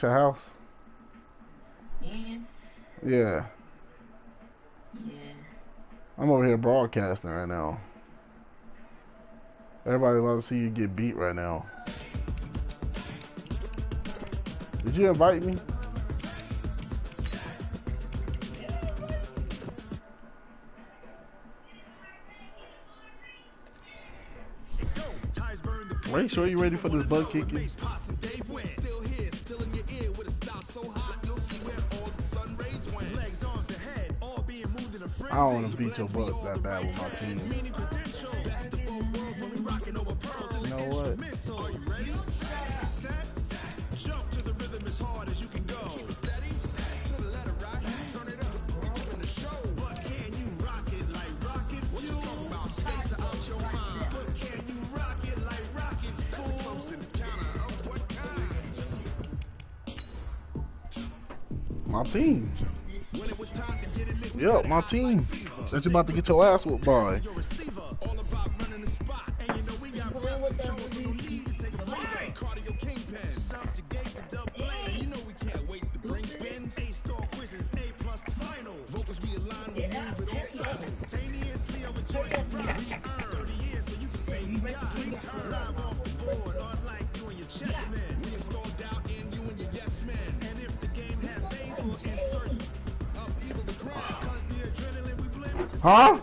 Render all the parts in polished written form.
Your house? And Yeah. yeah. I'm over here broadcasting right now. Everybody wants to see you get beat right now. Did you invite me? Are you sure you ready for this butt kicking? I don't want to beat your butt that bad with my team. You know what? My team. Yup, my team. That you about to get your ass whooped by. Huh?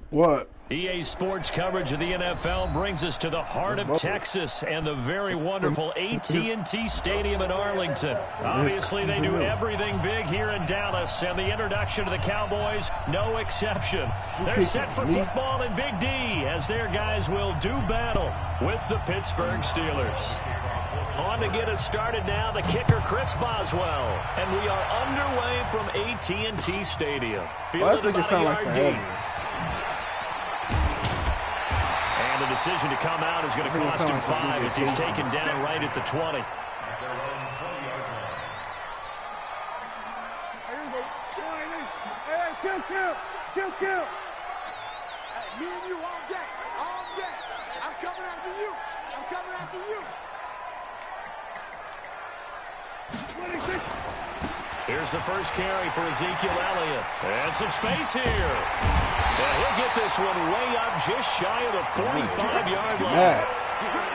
What? EA Sports coverage of the NFL brings us to the heart of Texas and the very wonderful AT&T Stadium in Arlington. Obviously, they do everything big here in Dallas, and the introduction to the Cowboys, no exception. They're set for football in Big D as their guys will do battle with the Pittsburgh Steelers. On to get us started now, the kicker, Chris Boswell. And we are underway from AT&T Stadium. Field about a yard deep. And the decision to come out is going to cost him 5 as he's taken down right at the 20. Kill. Hey, me and you all day. I'm coming after you. Here's the first carry for Ezekiel Elliott. And some space here. And he'll get this one way up just shy of the 45-yard line.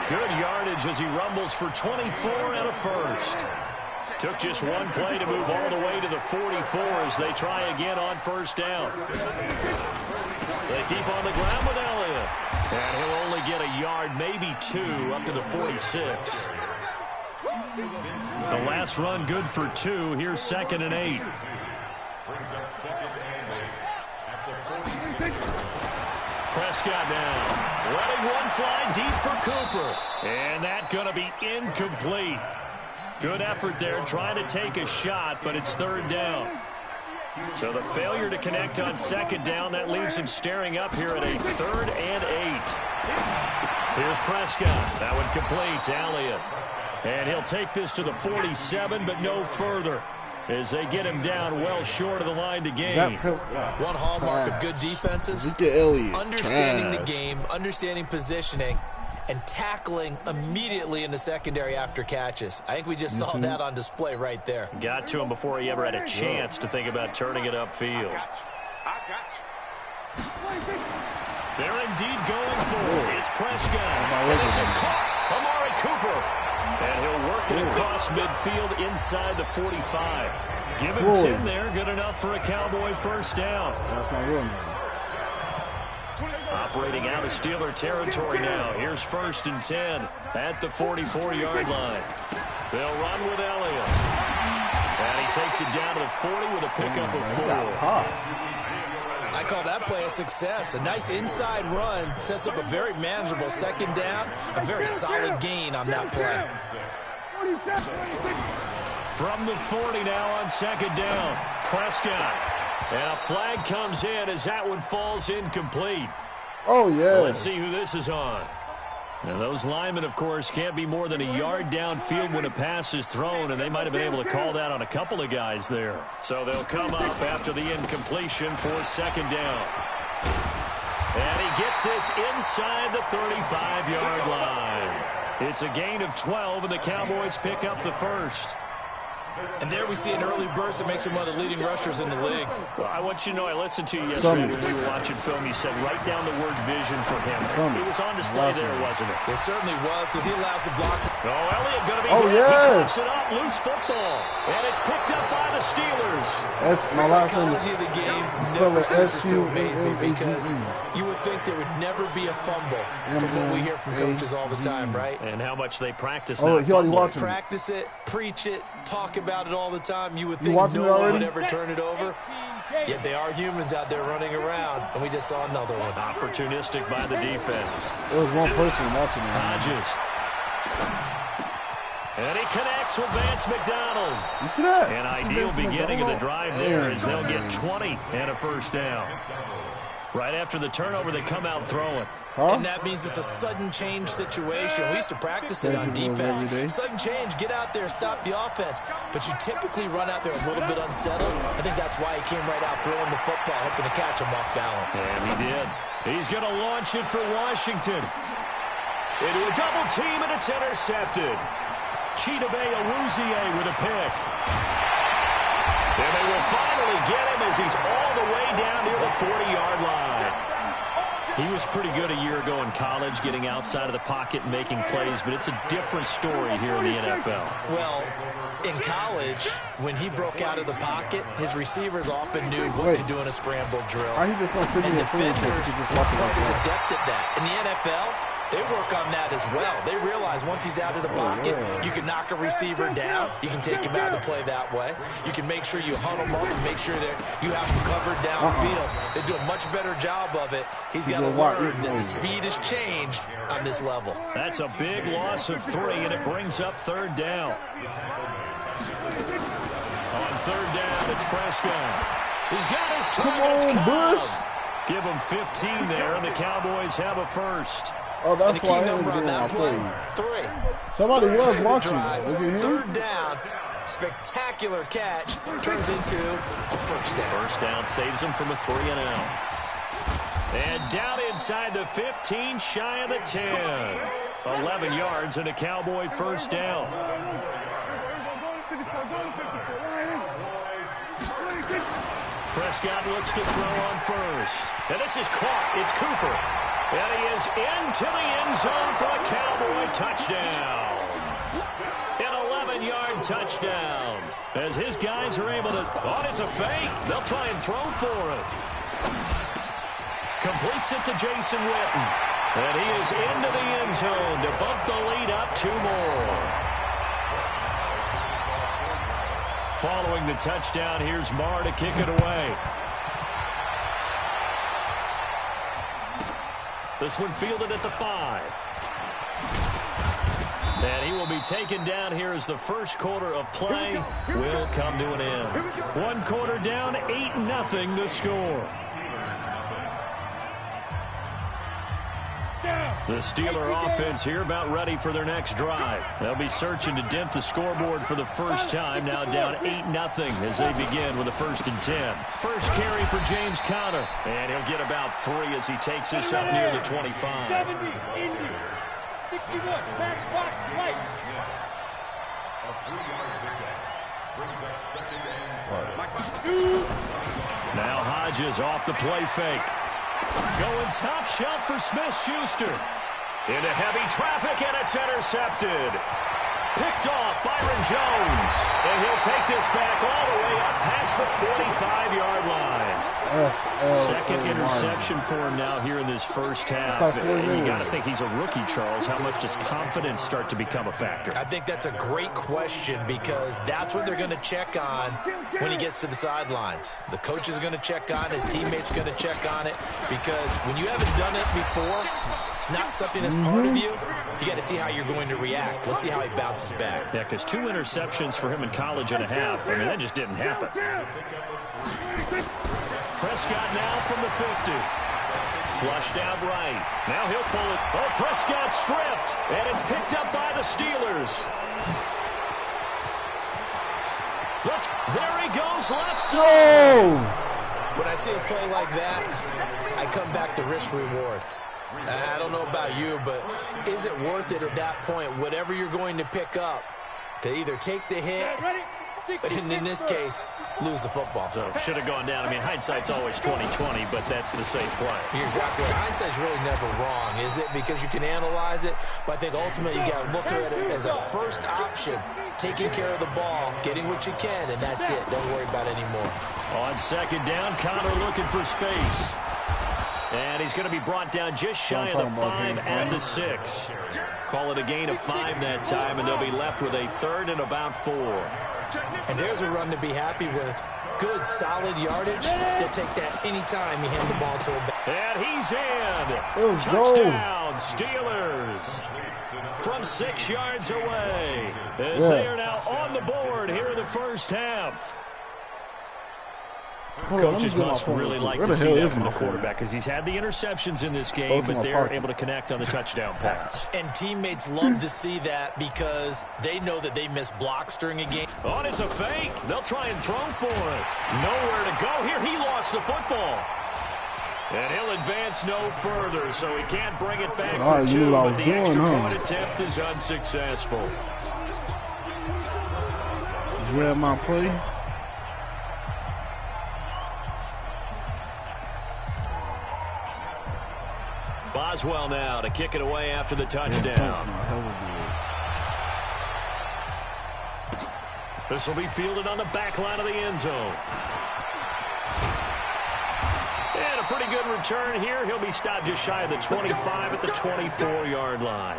Good yardage as he rumbles for 24 and a first. Took just one play to move all the way to the 44 as they try again on first down. They keep on the ground with Elliott. And he'll only get a yard, maybe 2, up to the 46. The last run good for 2. Here's 2nd and 8. Prescott now. Letting one fly deep for Cooper. And that's going to be incomplete. Good effort there trying to take a shot, but it's 3rd down. So the failure to connect on 2nd down, that leaves him staring up here at a 3rd and 8. Here's Prescott. That one complete to Elliott. And he'll take this to the 47, but no further as they get him down well short of the line to gain. One hallmark of good defenses is understanding the game, understanding positioning, and tackling immediately in the secondary after catches. I think we just saw that on display right there. Got to him before he ever had a chance to think about turning it upfield. I got you. They're indeed going for it. It's Prescott. And this is caught. Amari Cooper. And he'll work it across midfield inside the 45. Give him 10 there. Good enough for a Cowboy first down. That's my real name. Operating out of Steeler territory now. Here's 1st and 10 at the 44-yard line. They'll run with Elliott. And he takes it down to the 40 with a pickup of 4. I call that play a success. A nice inside run sets up a very manageable 2nd down. A very solid gain on that play. From the 40 now on 2nd down. Prescott. And a flag comes in as that one falls incomplete. Oh, yeah. Let's see who this is on. And those linemen, of course, can't be more than a yard downfield when a pass is thrown, and they might have been able to call that on a couple of guys there. So they'll come up after the incompletion for 2nd down. And he gets this inside the 35-yard line. It's a gain of 12, and the Cowboys pick up the first. And there we see an early burst that makes him one of the leading rushers in the league. Well, I want you to know, I listened to you yesterday when we were watching film. You said right down the word vision for him. It was on display there, wasn't it? It certainly was, because he allows the blocks. Oh, Elliott going to be hit. He cuts it up, loose football. And it's picked up by the Steelers. The psychology of the game never ceases to amaze me, because you would think there would never be a fumble from what we hear from coaches all the time, right? And how much they practice not fumbling. Practice it, preach it, talk about it all the time. You would think no one would ever turn it over. Yet they are humans out there running around, and we just saw another one. Opportunistic by the defense. There was one person watching it. Hodges. And he connects with Vance McDonald. You see that? An ideal beginning of the drive there as they'll get 20 and a first down. Right after the turnover, they come out throwing. And that means it's a sudden change situation. We used to practice it on defense. Sudden change, get out there, stop the offense. But you typically run out there a little bit unsettled. I think that's why he came right out throwing the football, hoping to catch him off balance. And he did. He's going to launch it for Washington. Into a double team, and it's intercepted. Chidobe Awuzie with a pick. And they will finally get him as he's all the way down near the 40-yard line. He was pretty good a year ago in college, getting outside of the pocket and making plays, but it's a different story here in the NFL. Well, in college, when he broke out of the pocket, his receivers often knew what to do in a scramble drill. And defenders are as adept at that. In the NFL, they work on that as well. They realize once he's out of the pocket, you can knock a receiver down. You can take him out of the play that way. You can make sure you huddle him up and make sure that you have him covered downfield. They do a much better job of it. He's got to learn that the speed has changed on this level. That's a big loss of 3, and it brings up third down. On third down, it's Prescott. He's got his targets covered. Give him 15 there, and the Cowboys have a first. Oh, that's and the key number on that play, 3. Somebody was watching. Was he here? Third down, spectacular catch, turns into a first down. First down saves him from a 3-and-out. And down inside the 15, shy of the 10. 11 yards and a Cowboy first down. Prescott looks to throw on first. And this is caught. It's Cooper. And he is into the end zone for a Cowboy touchdown. An 11-yard touchdown. As his guys are able to... Oh, it's a fake. They'll try and throw for it. Completes it to Jason Witten. And he is into the end zone to bump the lead up 2 more. Following the touchdown, here's Marr to kick it away. This one fielded at the 5. And he will be taken down here as the first quarter of play will come to an end. 1 quarter down, 8-0 the score. The Steeler offense here about ready for their next drive. They'll be searching to dent the scoreboard for the first time, now down 8-0 as they begin with a 1st and 10. First carry for James Conner, and he'll get about 3 as he takes this up near the 25. 70, Indy, 61, matchbox lights. Now Hodges off the play fake. Going top shelf for Smith-Schuster. Into heavy traffic, and it's intercepted. Picked off Byron Jones. And he'll take this back all the way up past the 45-yard line. Second interception for him now here in this first half. You got to think he's a rookie, Charles. How much does confidence start to become a factor? I think that's a great question, because that's what they're going to check on when he gets to the sidelines. The coach is going to check on it. His teammates are going to check on it, because when you haven't done it before, it's not something that's part of you. You got to see how you're going to react. Let's see how he bounces back. Yeah, because 2 interceptions for him in college and a half. I mean, that just didn't happen. Prescott now from the 50. Flushed out right. Now he'll pull it. Oh, Prescott stripped. And it's picked up by the Steelers. Look, there he goes, left side. When I see a play like that, I come back to risk reward. I don't know about you, but is it worth it at that point, whatever you're going to pick up, to either take the hit, and in this case, lose the football? So should have gone down. I mean, hindsight's always 20/20, but that's the safe play. You're exactly right. Hindsight's really never wrong, is it? Because you can analyze it, but I think ultimately you got to look at it as a first option, taking care of the ball, getting what you can, and that's it. Don't worry about it anymore. On second down, Connor looking for space. And he's going to be brought down just shy of the 5 at the 6. Call it a gain of 5 that time, and they'll be left with a 3rd and about 4. And there's a run to be happy with. Good, solid yardage. They'll take that anytime you hand the ball to him. And he's in. Touchdown, Steelers. From 6 yards away. As they are now on the board here in the first half. Coaches must really like to see that from the quarterback because he's had the interceptions in this game, but they're able to connect on the touchdown pass. And teammates love to see that because they know that they miss blocks during a game. Oh, and it's a fake. They'll try and throw for it. Nowhere to go here. He lost the football. And he'll advance no further, so he can't bring it back for 2, but the extra point attempt is unsuccessful. You read my play? Boswell now to kick it away after the touchdown. This will be fielded on the back line of the end zone. And a pretty good return here. He'll be stopped just shy of the 25 at the 24-yard line.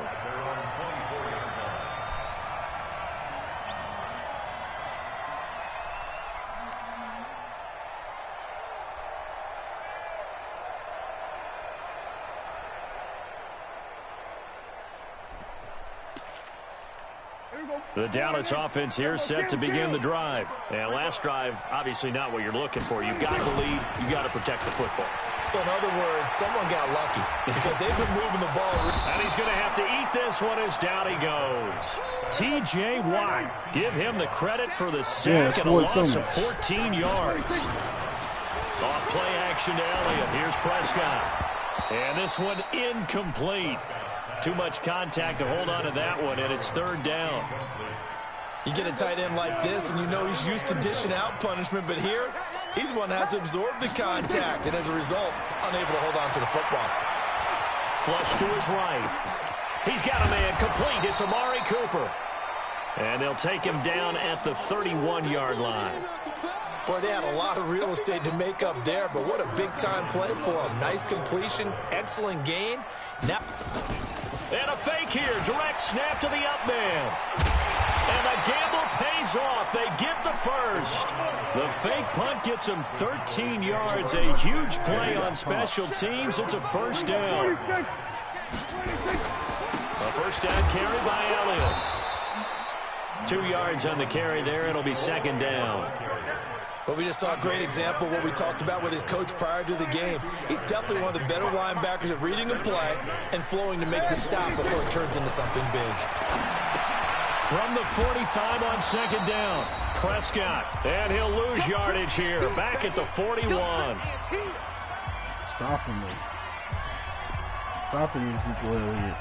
The Dallas offense here set to begin the drive. And last drive, obviously not what you're looking for. You've got the lead. You've got to protect the football. So in other words, someone got lucky because they've been moving the ball. And he's going to have to eat this one as down he goes. T.J. Watt. Give him the credit for the sack and a loss of 14 yards. Off play action to Elliott. Here's Prescott. And this one incomplete. Too much contact to hold on to that one, and it's 3rd down. You get a tight end like this, and you know he's used to dishing out punishment, but here, he's the one that has to absorb the contact, and as a result, unable to hold on to the football. Flush to his right. He's got a man complete. It's Amari Cooper. And they'll take him down at the 31-yard line. Boy, they had a lot of real estate to make up there, but what a big-time play for him. Nice completion, excellent gain. Now, and a fake here. Direct snap to the up man. And the gamble pays off. They get the first. The fake punt gets him 13 yards. A huge play on special teams. It's a 1st down. A 1st down carry by Elliott. 2 yards on the carry there. It'll be 2nd down. Well, we just saw a great example of what we talked about with his coach prior to the game. He's definitely one of the better linebackers at reading a play and flowing to make the stop before it turns into something big. From the 45 on 2nd down, Prescott. And he'll lose yardage here. Back at the 41. Stopping me. Stopping Ezekiel Elliott.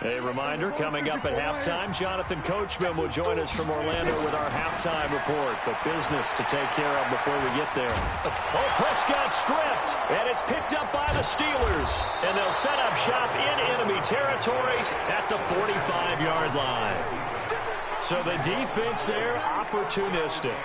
A reminder, coming up at halftime, Jonathan Coachman will join us from Orlando with our halftime report. But business to take care of before we get there. Oh, Prescott stripped, and it's picked up by the Steelers. And they'll set up shop in enemy territory at the 45-yard line. So the defense there, opportunistic.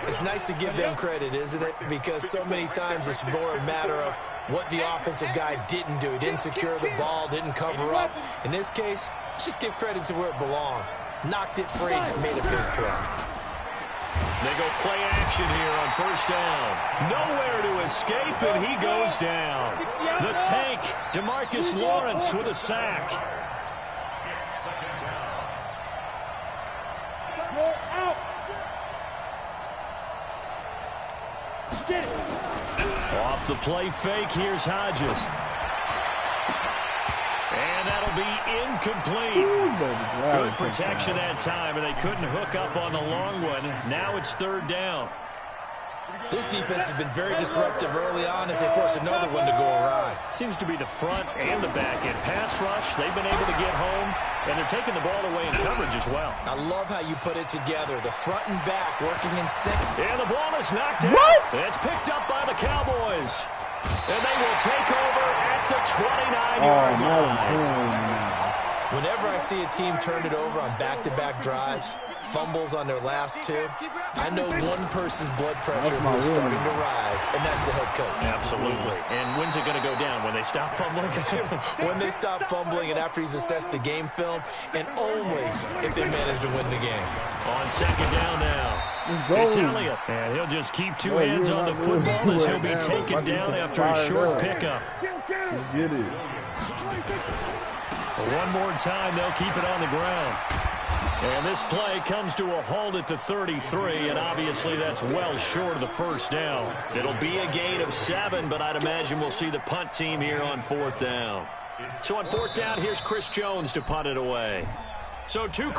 It's nice to give them credit, isn't it? Because so many times it's more a matter of what the offensive guy didn't do. He didn't secure the ball, didn't cover up. In this case, let's just give credit to where it belongs. Knocked it free, made a big play. They go play action here on 1st down. Nowhere to escape, and he goes down. The tank, DeMarcus Lawrence with a sack. Off the play fake, here's Hodges. And that'll be incomplete. Good protection that time, and they couldn't hook up on the long one. Now it's 3rd down. This defense has been very disruptive early on as they force another one to go awry. Seems to be the front and the back end. Pass rush, they've been able to get home, and they're taking the ball away in coverage as well. I love how you put it together. The front and back working in sync. And the ball is knocked out. It's picked up by the Cowboys. And they will take over at the 29-yard line. Whenever I see a team turn it over on back-to-back drives, fumbles on their last two, I know one person's blood pressure is starting to rise, and that's the head coach. Absolutely. And when's it going to go down? When they stop fumbling? When they stop fumbling and after he's assessed the game film, and only if they manage to win the game. On second down now. It's Elliott. And he'll just keep two hands on the football as he'll be taken down after a short pickup. Get it. One more time, they'll keep it on the ground. And this play comes to a halt at the 33, and obviously that's well short of the first down. It'll be a gain of 7, but I'd imagine we'll see the punt team here on fourth down. So on fourth down, here's Chris Jones to punt it away. So two...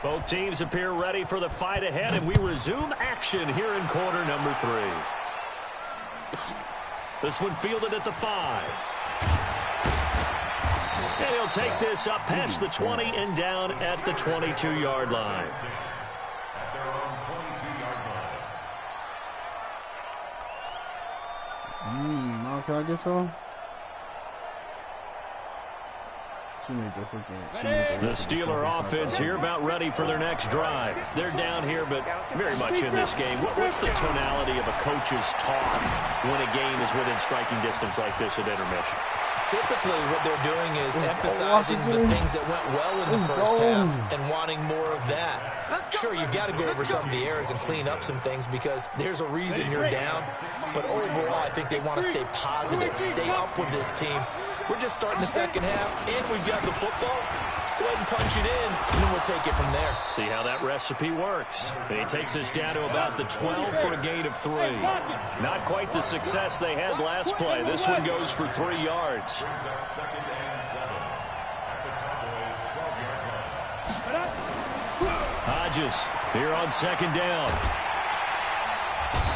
Both teams appear ready for the fight ahead, and we resume action here in quarter number 3. This one fielded at the 5. And he'll take this up past the 20 and down at the 22-yard line. Now can I get some? The Steeler offense here about ready for their next drive. They're down here, but very much in this game. What's the tonality of a coach's talk when a game is within striking distance like this at intermission? Typically, what they're doing is emphasizing the things that went well in the first half and wanting more of that. Sure, you've got to go over some of the errors and clean up some things because there's a reason you're down. But overall, I think they want to stay positive, stay up with this team. We're just starting the second half, and we've got the football. Let's go ahead and punch it in, and then we'll take it from there. See how that recipe works. And he takes us down to about the 12 for a gain of 3. Not quite the success they had last play. This one goes for 3 yards. Hodges here on second down.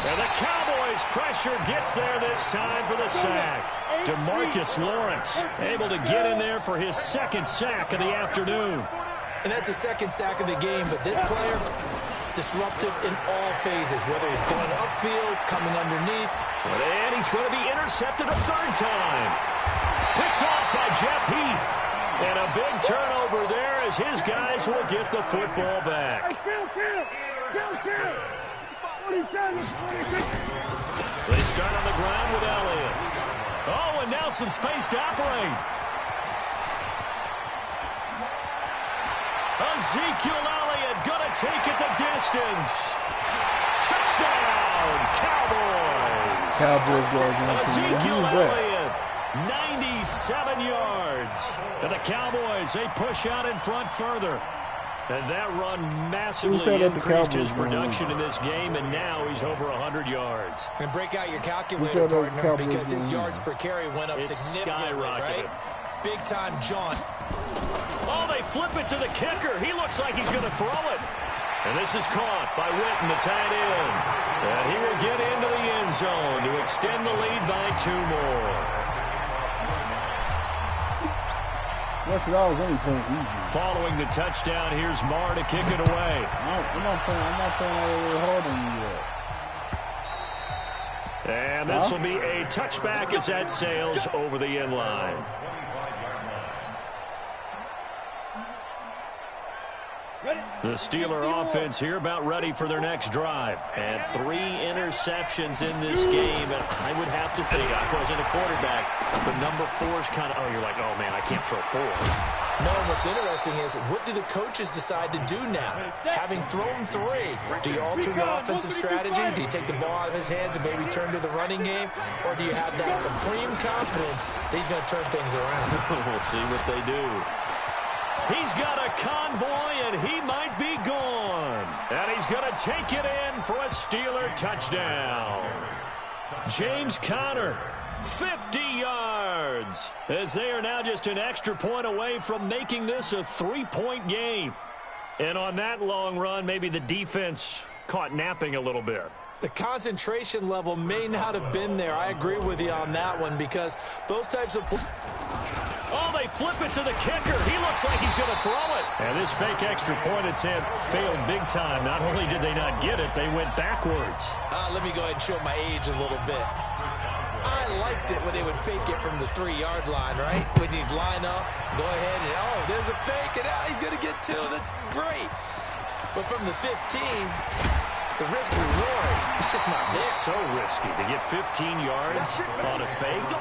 And the Cowboys pressure gets there this time for the sack. DeMarcus Lawrence able to get in there for his second sack of the afternoon. And that's the second sack of the game, but this player, disruptive in all phases, whether he's going upfield, coming underneath. And he's going to be intercepted a third time. Picked off by Jeff Heath. And a big turnover there as his guys will get the football back. They start on the ground with Elliott. Oh, and now some space to operate. Ezekiel Elliott going to take it the distance. Touchdown, Cowboys. Ezekiel Elliott, 97 yards. And the Cowboys, they push out in front further. And that run massively increased his production in this game, and now he's over 100 yards. And break out your calculator, partner, because his yards per carry went up significantly, right? Big-time jaunt. Oh, they flip it to the kicker. He looks like he's going to throw it. And this is caught by Witten, the tight end. And he will get into the end zone to extend the lead by 2 more. Following the touchdown, here's Marr to kick it away. I'm not playing all the way hard on you yet. And this will be a touchback as that sails over the end line. The Steeler offense here about ready for their next drive. And 3 interceptions in this game. And I would have to think, I wasn't a quarterback, but number 4 is kind of, you're like, oh, man, I can't throw 4. No, what's interesting is, what do the coaches decide to do now? Having thrown 3, do you alter your offensive strategy? Do you take the ball out of his hands and maybe turn to the running game? Or do you have that supreme confidence that he's going to turn things around? We'll see what they do. He's got a convoy, and he might be gone. And he's going to take it in for a Steeler touchdown. James Conner, 50 yards, as they are now just an extra point away from making this a 3-point game. And on that long run, maybe the defense caught napping a little bit. The concentration level may not have been there. I agree with you on that one, because those types of... Oh, they flip it to the kicker. He looks like he's going to throw it. And this fake extra point attempt failed big time. Not only did they not get it, they went backwards. Let me go ahead and show my age a little bit. I liked it when they would fake it from the 3-yard line, right? When you'd line up, go ahead and, there's a fake, and he's going to get 2. That's great. But from the 15, the risk reward is just not there. It's so risky to get 15 yards on a fake.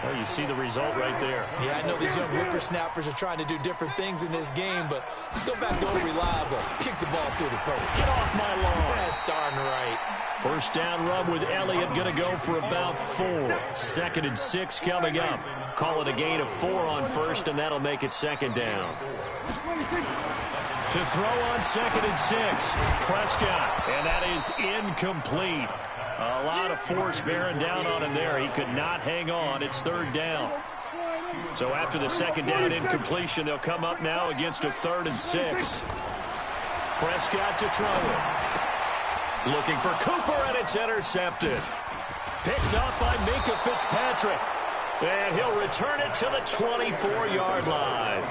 Well, you see the result right there. Yeah, I know these young whippersnappers are trying to do different things in this game, but let's go back to old reliable. Kick the ball through the post. Get off my lawn. That's darn right. First down run with Elliott, going to go for about 4. 2nd and 6 coming up. Call it a gain of 4 on first, and that'll make it 2nd down. To throw on 2nd and 6, Prescott, and that is incomplete. A lot of force bearing down on him there. He could not hang on. It's 3rd down. So after the 2nd down incompletion, they'll come up now against a 3rd and 6. Prescott to throw it. Looking for Cooper, and it's intercepted. Picked off by Minka Fitzpatrick. And he'll return it to the 24-yard line.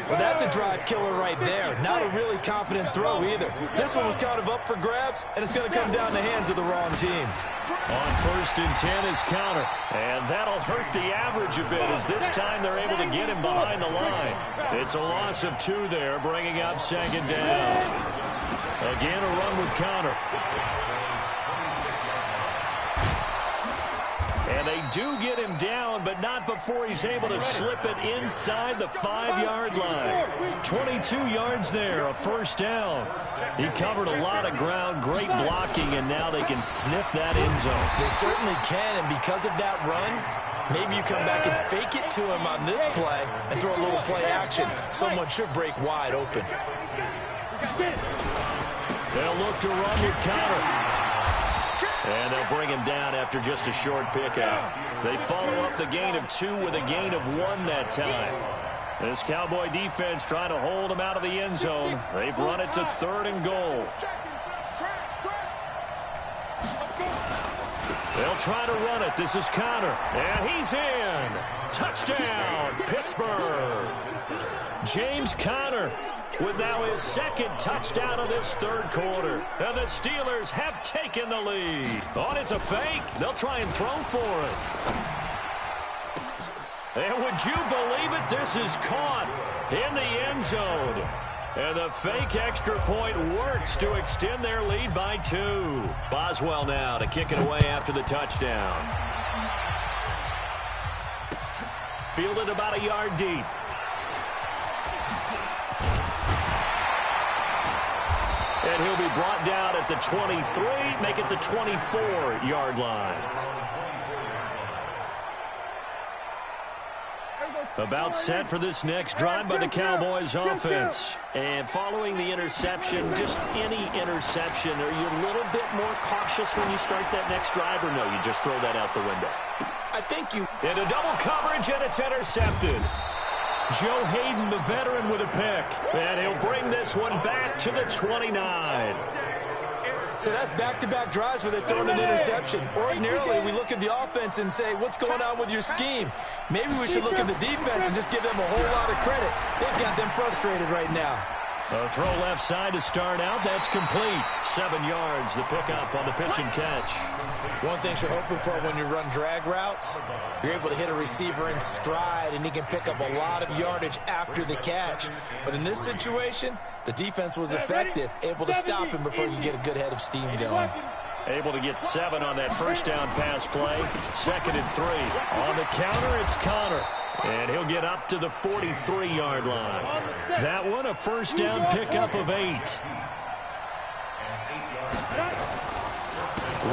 Well, that's a drive killer right there. Not a really confident throw either. This one was kind of up for grabs, and it's going to come down the hands of the wrong team. On 1st and 10 is Conner. And that'll hurt the average a bit, as this time they're able to get him behind the line. It's a loss of 2 there, bringing up 2nd down. Again, a run with Conner. And they do get him down, but not before he's able to slip it inside the 5-yard line. 22 yards there, a 1st down. He covered a lot of ground, great blocking, and now they can sniff that end zone. They certainly can, and because of that run, maybe you come back and fake it to him on this play and throw a little play action. Someone should break wide open. They'll look to run with Conner. And they'll bring him down after just a short pickout. They follow up the gain of 2 with a gain of 1 that time. This Cowboy defense trying to hold him out of the end zone. They've run it to 3rd and goal. They'll try to run it. This is Conner. And he's in. Touchdown, Pittsburgh. James Conner with now his 2nd touchdown of this 3rd quarter. And the Steelers have taken the lead. It's a fake. They'll try and throw for it. And would you believe it? This is caught in the end zone. And the fake extra point works to extend their lead by 2. Boswell now to kick it away after the touchdown. Fielded about a yard deep. And he'll be brought down at the 23, make it the 24-yard line. About set for this next drive by the Cowboys offense. And following the interception, just any interception, are you a little bit more cautious when you start that next drive, or no, you just throw that out the window? I think you... Into double coverage, and it's intercepted. Joe Hayden, the veteran, with a pick. And he'll bring this one back to the 29. So that's back-to-back drives where they're throwing an interception. Ordinarily, we look at the offense and say, what's going on with your scheme? Maybe we should look at the defense and just give them a whole lot of credit. They've got them frustrated right now. A throw left side to start out. That's complete. 7 yards, the pickup on the pitch and catch. One thing you're hoping for when you run drag routes, you're able to hit a receiver in stride, and he can pick up a lot of yardage after the catch. But in this situation, the defense was effective, able to stop him before you get a good head of steam going. Able to get 7 on that first down pass play. 2nd and 3. On the counter, it's Connor. And he'll get up to the 43-yard line. That one, a first down pickup of 8.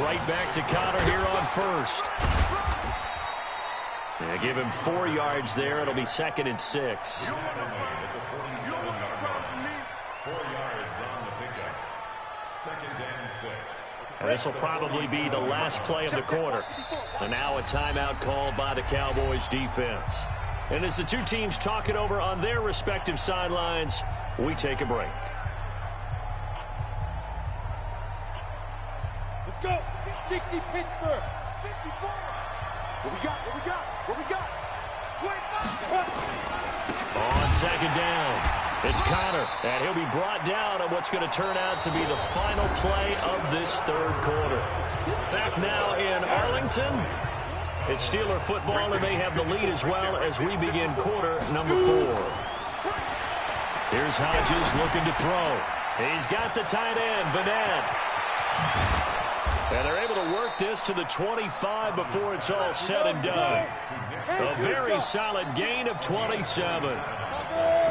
Right back to Connor here on first. Yeah, give him 4 yards there. It'll be 2nd and 6. 4 yards on the pickup. 2nd and 6. And this will probably be the last play of the quarter. And now a timeout called by the Cowboys defense. And as the two teams talk it over on their respective sidelines, we take a break. Let's go. 60 Pittsburgh. 54. What we got? What we got? What we got? 25. On 2nd down, it's Connor. And he'll be brought down on what's going to turn out to be the final play of this 3rd quarter. Back now in Arlington. It's Steeler football, and they have the lead as well as we begin quarter number 4. Here's Hodges looking to throw. He's got the tight end, Vanette. And they're able to work this to the 25 before it's all said and done. A very solid gain of 27.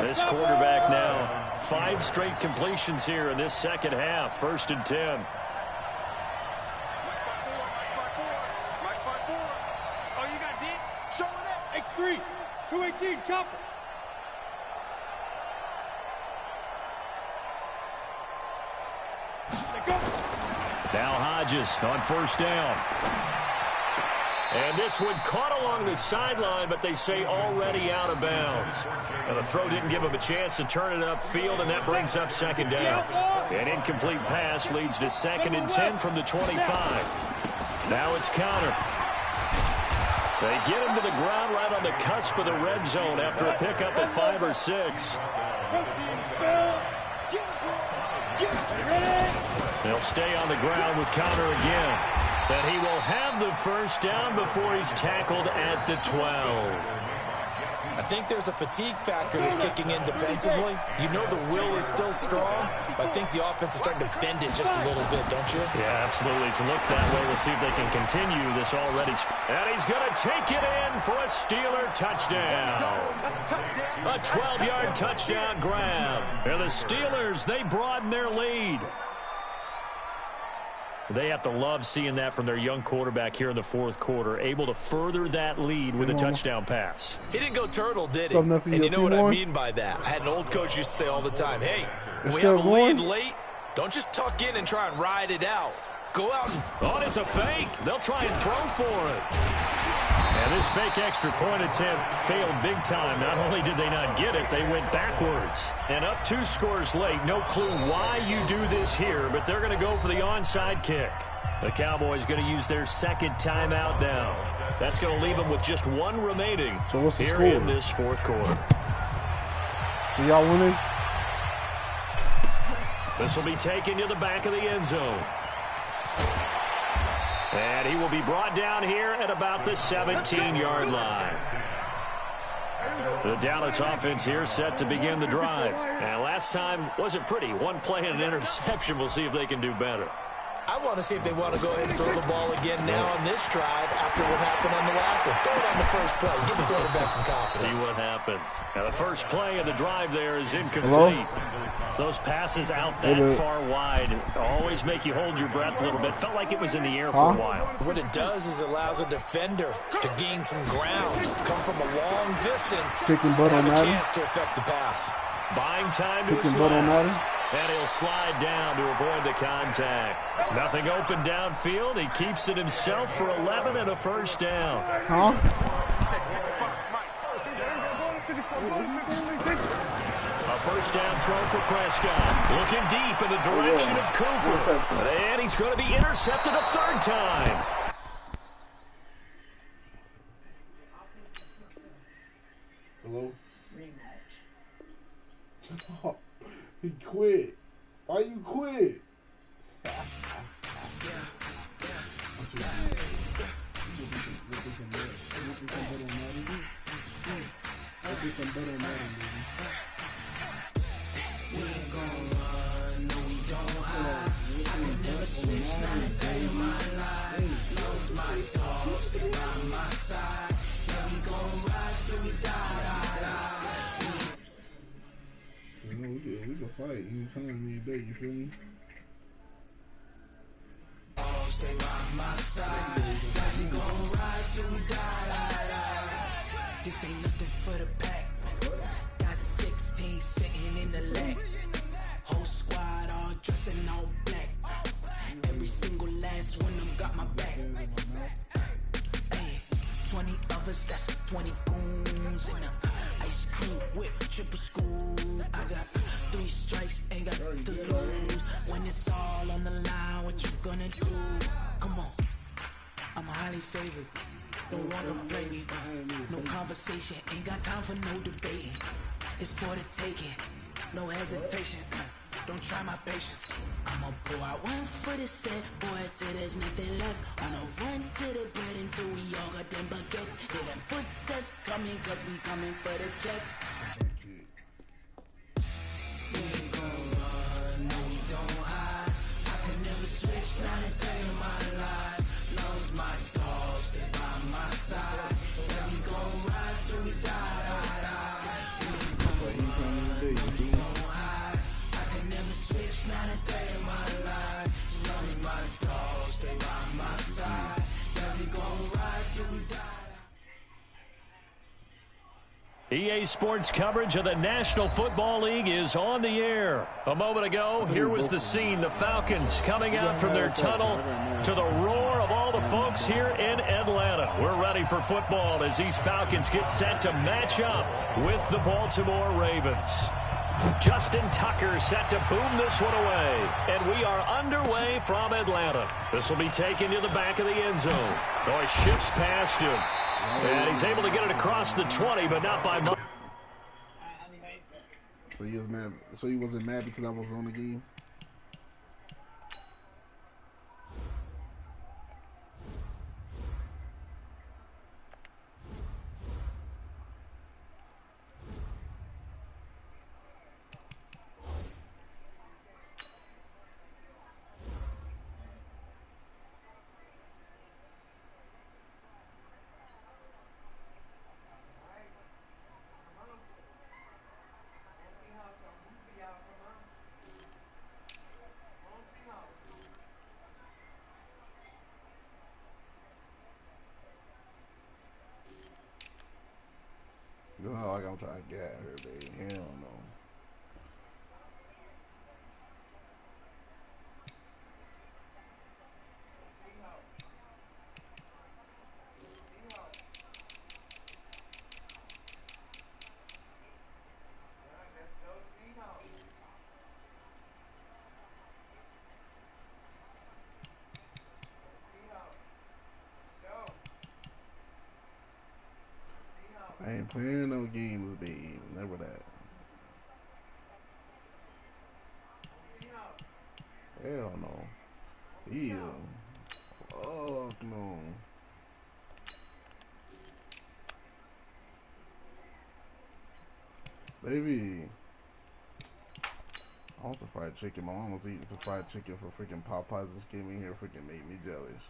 This quarterback now, 5 straight completions here in this second half. 1st and 10. X3, 218, chopper. Now Hodges on 1st down. And this one caught along the sideline, but they say already out of bounds. And the throw didn't give him a chance to turn it upfield, and that brings up 2nd down. An incomplete pass leads to 2nd and 10 from the 25. Now it's Connor. They get him to the ground right on the cusp of the red zone after a pickup of 5 or 6. They'll stay on the ground with Connor again. And he will have the first down before he's tackled at the 12. I think there's a fatigue factor that's kicking in defensively. You know the will is still strong, but I think the offense is starting to bend it just a little bit, don't you? Yeah, absolutely. To look that way, we'll see if they can continue this already. And he's going to take it in for a Steeler touchdown. A 12-yard touchdown grab. And the Steelers, they broaden their lead. They have to love seeing that from their young quarterback here in the 4th quarter, able to further that lead with a touchdown pass. He didn't go turtle, did he? And you know what I mean by that. I had an old coach used to say all the time, hey, when we have a lead late, don't just tuck in and try and ride it out. Go out and... Oh, it's a fake. They'll try and throw for it. And this fake extra point attempt failed big time. Not only did they not get it, they went backwards. And up 2 scores late. No clue why you do this here, but they're going to go for the onside kick. The Cowboys going to use their 2nd timeout now. That's going to leave them with just 1 remaining here in this 4th quarter. So y'all winning? This will be taken to the back of the end zone. And he will be brought down here at about the 17-yard line. The Dallas offense here set to begin the drive. And last time wasn't pretty. 1 play and an interception. We'll see if they can do better. I want to see if they want to go ahead and throw the ball again now on this drive after what happened on the last one. Throw it on the first play. Give the quarterback some confidence. See what happens. Now, the first play of the drive there is incomplete. Those passes out that far wide always make you hold your breath a little bit. Felt like it was in the air for a while. What it does is allows a defender to gain some ground, come from a long distance, and have a chance to affect the pass. Buying time to his left. And he'll slide down to avoid the contact. Nothing open downfield. He keeps it himself for 11 and a first down. A first down throw for Prescott. Looking deep in the direction of Cooper. And he's going to be intercepted a 3rd time. Hello? He quit. Why you quit? We ain't gon' run, no we don't hide. I can never switch, not a day in my life. Lost my dog, stay by my side. Yeah, we gon' ride till we die. You know, we can fight anytime, any day, you feel me? Oh, stay by my side. Yeah, we gon' ride till we die. This ain't nothing for the pack. Got 16 sitting in the leg. Whole squad all dressing all black. Every single last one of them got my back. Hey, 20 of us, that's 20 goons in a ice cream whip, triple school. I got 3 strikes, ain't got to lose. When it's all on the line, what you gonna do? Come on, I'm highly favored. Don't wanna play me, no conversation, ain't got time for no debating. It's for the taking, no hesitation. Don't try my patience. I'ma pull out one foot of set, boy, till there's nothing left. On a run to the bed until we all got them baguettes. Hear them footsteps coming, cause we coming for the check. We ain't gon' run, no we don't hide. I can never switch, not a day in my life. Lost my dog, stay by my side. Yeah, we gon' ride till we die. Not a day in my life. As long as my dog stay by my side. Yeah, we gon' ride till we die. EA Sports coverage of the National Football League is on the air. A moment ago, here was the scene. The Falcons coming out from their tunnel to the roar of all the folks here in Atlanta. We're ready for football as these Falcons get set to match up with the Baltimore Ravens. Justin Tucker set to boom this one away. And we are underway from Atlanta. This will be taken to the back of the end zone. Oh, he shifts past him. And he's able to get it across the 20, but not by much. So he was mad. So he wasn't mad because I was on the game? You know, like I'm trying to get at her, baby. Hell no. I ain't playing no games, babe. Never that. Hell no. Ew. Fuck no. Baby. I want some fried chicken. My mom was eating some fried chicken for freaking Popeyes. Just came in here, freaking made me jealous.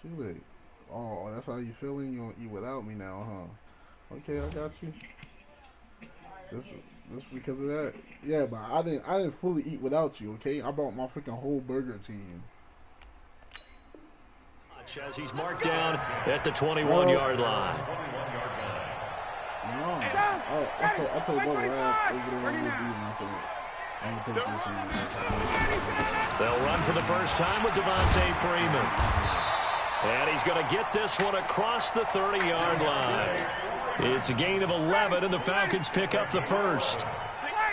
See, look. Oh, that's how you feeling? You don't eat without me now, huh? Okay, I got you. Just because of that. Yeah, but I didn't fully eat without you, okay? I brought my freaking whole burger to you. As he's marked down at the 21-yard line. No. I told Brother Rab over there on the beat, I said, I'm going to take this one. They'll run for the first time with Devontae Freeman. And he's going to get this one across the 30-yard line. It's a gain of 11, and the Falcons pick up the first.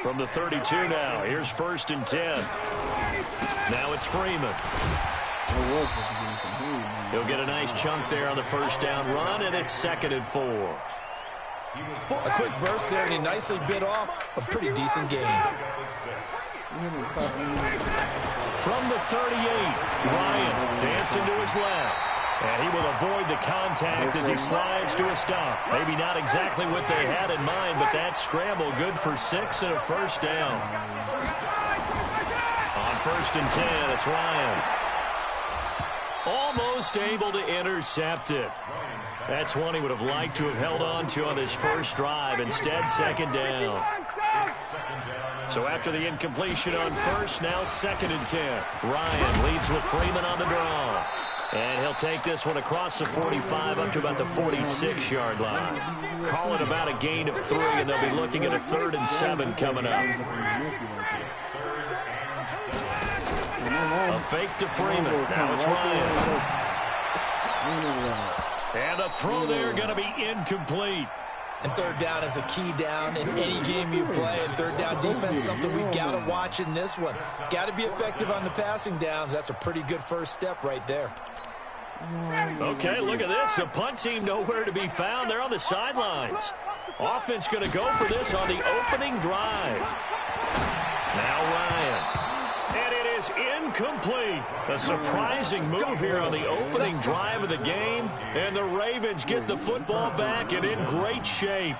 From the 32 now, here's 1st and 10. Now it's Freeman. He'll get a nice chunk there on the first down run, and it's 2nd and 4. A quick burst there, and he nicely bit off a pretty decent gain. From the 38, Ryan dancing to his left. And he will avoid the contact as he slides to a stop. Maybe not exactly what they had in mind, but that scramble good for 6 and a first down. On 1st and 10, it's Ryan. Almost able to intercept it. That's one he would have liked to have held on to on his first drive. Instead, 2nd down. So after the incompletion on first, now 2nd and 10. Ryan leads with Freeman on the draw. And he'll take this one across the 45 up to about the 46-yard line. Call it about a gain of 3, and they'll be looking at a 3rd and 7 coming up. A fake to Freeman. Now it's Ryan. And the throw there going to be incomplete. And 3rd down is a key down in any game you play. And 3rd down defense, something we've got to watch in this one. Got to be effective on the passing downs. That's a pretty good first step right there. Okay, look at this. The punt team nowhere to be found. They're on the sidelines. Offense going to go for this on the opening drive. Now Ryan. And it is incomplete. A surprising move here on the opening drive of the game. And the Ravens get the football back and in great shape.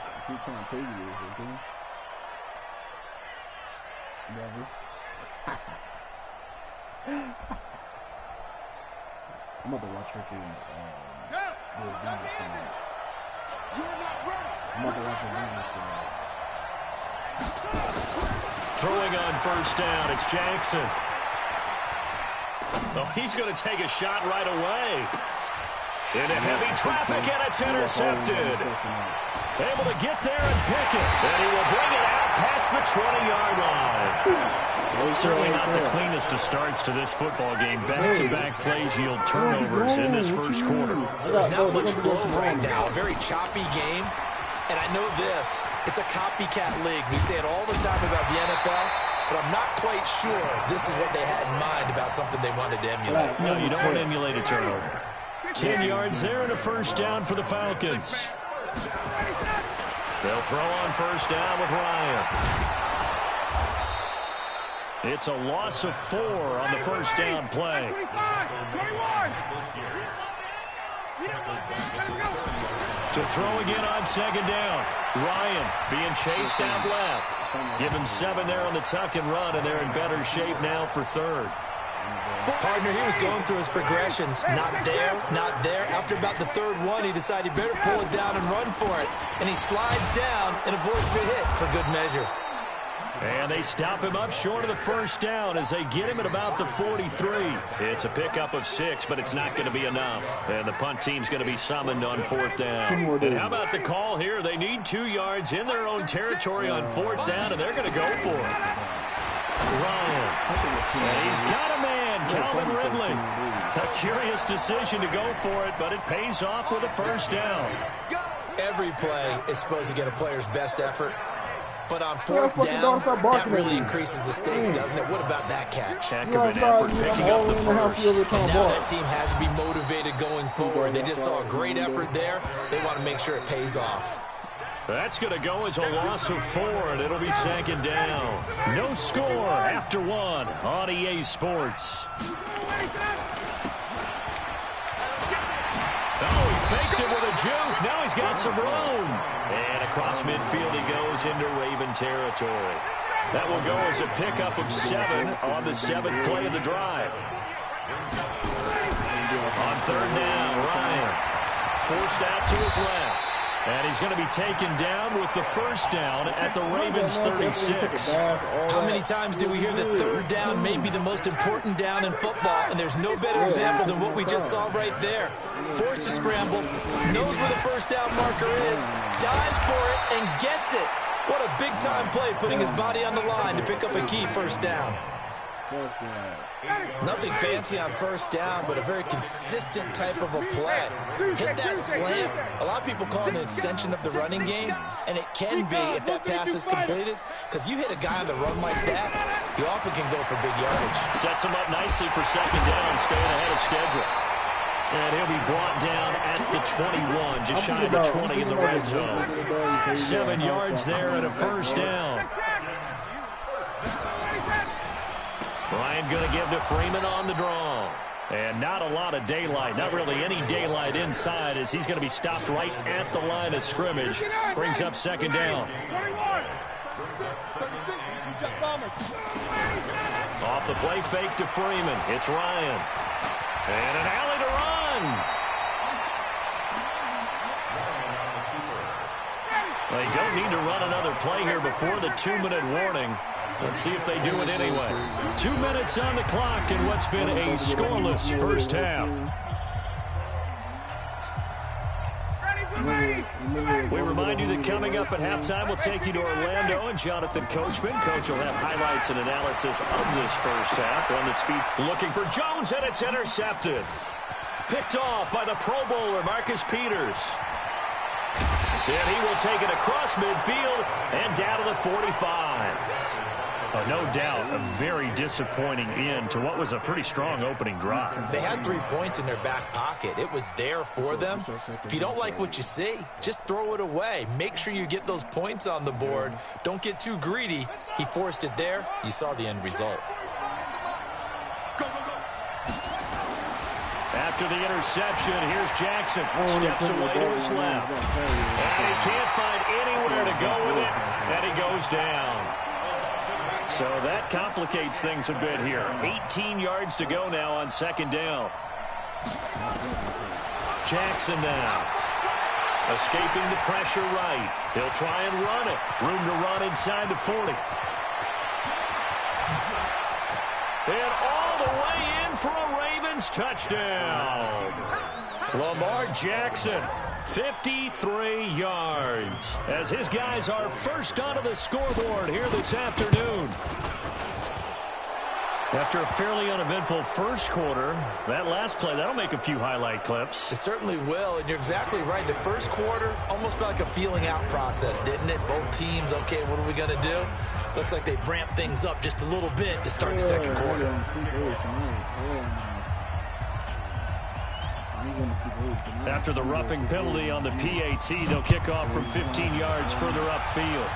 I'm about to watch her game. I'm about to watch her game. Throwing on first down, it's Jackson. Oh, he's going to take a shot right away. Into heavy traffic, and it's intercepted. Able to get there and pick it. And he will bring it out past the 20-yard line. Certainly not the cleanest of starts to this football game. Back-to-back plays yield turnovers in this first quarter. So there's not much flow right now. A very choppy game. And I know this. It's a copycat league. We say it all the time about the NFL, but I'm not quite sure this is what they had in mind about something they wanted to emulate. No, you don't want to emulate a turnover. 10 yards there and a first down for the Falcons. They'll throw on first down with Ryan. It's a loss of 4 on the first down play. To throw again on 2nd down. Ryan being chased out left. Give him 7 there on the tuck and run, and they're in better shape now for 3rd. Partner, he was going through his progressions. Not there, not there. After about the 3rd one, he decided he better pull it down and run for it. And he slides down and avoids the hit for good measure. And they stop him up short of the first down as they get him at about the 43. It's a pickup of 6, but it's not going to be enough. And the punt team's going to be summoned on 4th down. And how about the call here? They need 2 yards in their own territory on 4th down, and they're going to go for it. Ryan. And he's got a man, Calvin Ridley. A curious decision to go for it, but it pays off with a first down. Every play is supposed to get a player's best effort. But on 4th down, that really increases the stakes, doesn't it? What about that catch? Heck of an effort picking up the first. And now that team has to be motivated going forward. They just saw a great effort there. They want to make sure it pays off. That's going to go as a loss of 4, and it'll be 2nd down. No score after 1 on EA Sports. Oh, he faked it with a juke. Now he's got some room. And across midfield he goes into Raven territory. That will go as a pickup of 7 on the 7th play of the drive. On 3rd down, Ryan forced out to his left. And he's going to be taken down with the first down at the Ravens 36. How many times do we hear that 3rd down may be the most important down in football? And there's no better example than what we just saw right there. Forced to scramble, knows where the first down marker is, dives for it, and gets it. What a big-time play, putting his body on the line to pick up a key first down. Nothing fancy on first down, but a very consistent type of a play. Hit that slant. A lot of people call it an extension of the running game, and it can be if that pass is completed, because you hit a guy on the run like that, He often can go for big yardage. Sets him up nicely for second down, staying ahead of schedule. And he'll be brought down at the 21, just shy of the 20 in the red zone. 7 yards there and a first down. Ryan going to give to Freeman on the draw. And not a lot of daylight, not really any daylight inside, as he's going to be stopped right at the line of scrimmage. Brings up second down. Off the play fake to Freeman. It's Ryan. And an alley to run. They don't need to run another play here before the 2-minute warning. Let's see if they do it anyway. 2 minutes on the clock in what's been a scoreless first half. We remind you that coming up at halftime, we'll take you to Orlando and Jonathan Coachman. Coach will have highlights and analysis of this first half. On its feet, looking for Jones, and it's intercepted. Picked off by the Pro Bowler, Marcus Peters. And he will take it across midfield and down to the 45. No doubt, a very disappointing end to what was a pretty strong opening drive. They had 3 points in their back pocket. It was there for them. If you don't like what you see, just throw it away. Make sure you get those points on the board. Don't get too greedy. He forced it there. You saw the end result. After the interception, here's Jackson. Steps away to his left. And he can't find anywhere to go with it, and he goes down. So that complicates things a bit here. 18 yards to go now on second down. Jackson now. Escaping the pressure right. He'll try and run it. Room to run inside the 40. And all the way in for a Ravens touchdown. Lamar Jackson, 53 yards, as his guys are first onto the scoreboard here this afternoon. After a fairly uneventful first quarter, that last play, that'll make a few highlight clips. It certainly will, and you're exactly right. The first quarter almost felt like a feeling out process, didn't it? Both teams, okay, what are we going to do? Looks like they ramped things up just a little bit to start the second quarter. After the roughing penalty on the PAT, they'll kick off from 15 yards further upfield.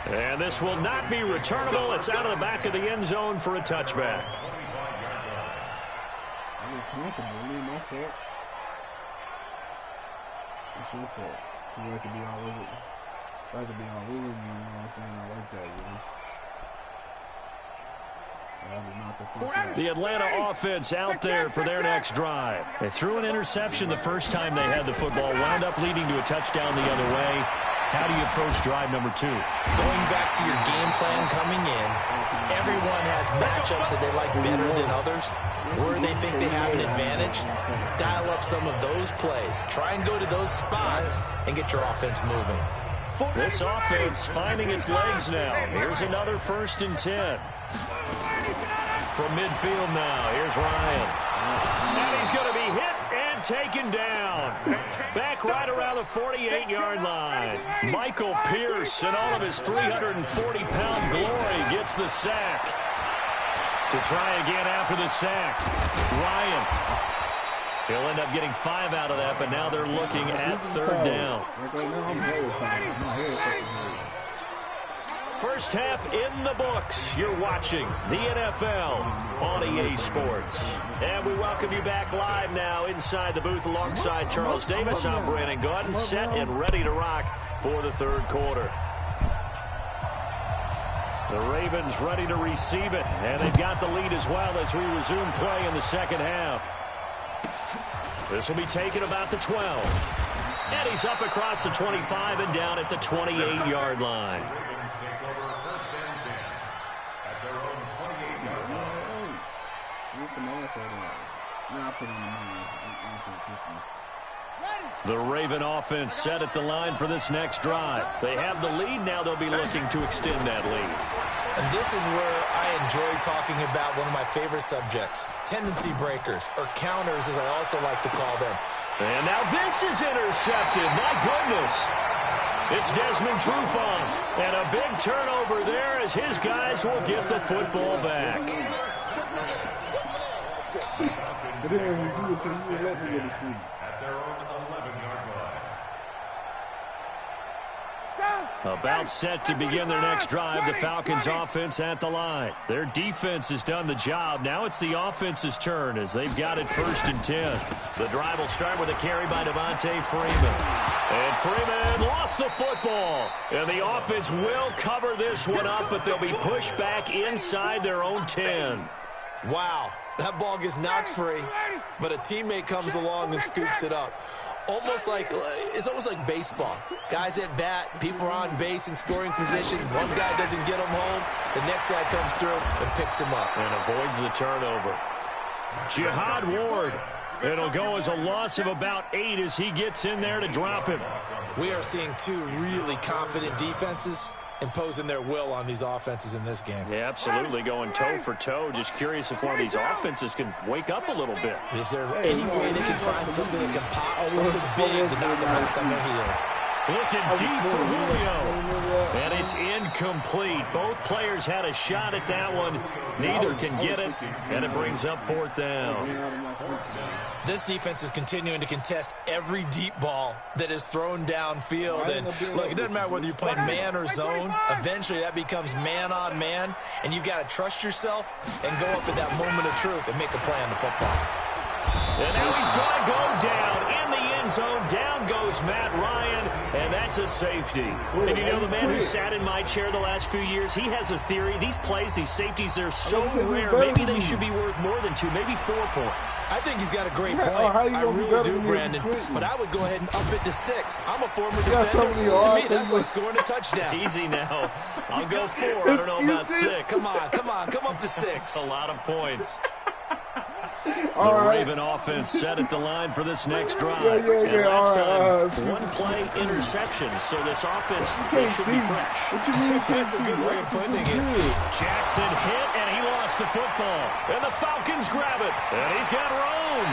And this will not be returnable. It's out of the back of the end zone for a touchback. The Atlanta offense out there for their next drive. They threw an interception the first time they had the football, wound up leading to a touchdown the other way. How do you approach drive number 2? Going back to your game plan coming in, everyone has matchups that they like better than others. Where they think they have an advantage, dial up some of those plays. Try and go to those spots and get your offense moving. This offense finding its legs now. Here's another 1st and 10. From midfield now, here's Ryan. And he's going to be hit and taken down. Back right around the 48-yard line. Michael Pierce, in all of his 340-pound glory, gets the sack. To try again after the sack, Ryan. He'll end up getting 5 out of that, but now they're looking at 3rd down. First half in the books. You're watching the NFL on EA Sports. And we welcome you back live now inside the booth alongside Charles Davis. I'm Brandon Gaudin, set and ready to rock for the 3rd quarter. The Ravens ready to receive it, and they've got the lead as well as we resume play in the second half. This will be taken about the 12. And he's up across the 25 and down at the 28-yard line. The Raven offense set at the line for this next drive. They have the lead. Now they'll be looking to extend that lead. And this is where I enjoy talking about one of my favorite subjects, tendency breakers, or counters as I also like to call them. And now this is intercepted. My goodness. It's Desmond Trufant. And a big turnover there as his guys will get the football back. But then when you do it, you let me go to sleep. At their own 11-yard line. About set to begin their next drive, the Falcons offense at the line. Their defense has done the job. Now it's the offense's turn as they've got it 1st and 10. The drive will start with a carry by Devontae Freeman. And Freeman lost the football. And the offense will cover this one up, but they'll be pushed back inside their own 10. Wow, that ball gets knocked free, but a teammate comes along and scoops it up. It's almost like baseball. Guys at bat, people are on base in scoring position. One guy doesn't get him home. The next guy comes through and picks him up. And avoids the turnover. Jihad Ward. It'll go as a loss of about 8 as he gets in there to drop him. We are seeing two really confident defenses imposing their will on these offenses in this game. Yeah, absolutely, going toe for toe. Just curious if one of these offenses can wake up a a little bit. If there's any way they can find something that can pop, something big to knock them back on their heels. Looking deep for Julio. And it's incomplete. Both players had a shot at that one. Neither can get it, and it brings up 4th down. This defense is continuing to contest every deep ball that is thrown downfield. And look, it doesn't matter whether you're playing man or zone. Eventually that becomes man on man, and you've got to trust yourself and go up at that moment of truth and make a play on the football. And now he's going to go down in the end zone. Down goes Matt Ryan, and that's a safety. And you know, the man who sat in my chair the last few years, he has a theory. These plays, these safeties, they're so rare. Maybe they should be worth more than 2, maybe 4 points. I think he's got a great point. I really do, Brandon. But I would go ahead and up it to 6. I'm a former defender. To me, that's like scoring a touchdown. Easy now. I'll go 4. I don't know about 6. Come up to 6. A lot of points. The Raven offense set at the line for this next drive. And last time, one play interception, so this offense, they should be fresh. That's a good way of putting it. Jackson hit, and he lost the football. And the Falcons grab it, and he's got room.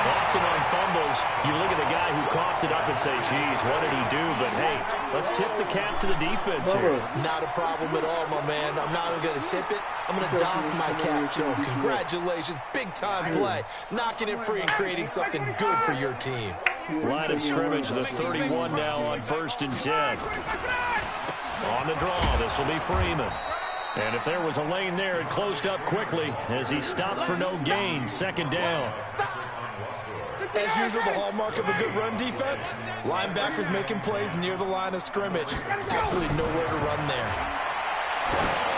Often on fumbles, you look at the guy who coughed it up and say, geez, what did he do? But, hey, let's tip the cap to the defense here. Not a problem at all, my man. I'm not even going to tip it. I'm going to doff my cap to him. Congratulations. Big-time play. Knocking it free and creating something good for your team. Line of scrimmage, the 31 now on 1st and 10. On the draw, this will be Freeman. And if there was a lane there, it closed up quickly as he stopped for no gain. 2nd down. As usual, the hallmark of a good run defense, linebackers making plays near the line of scrimmage. Absolutely nowhere to run there.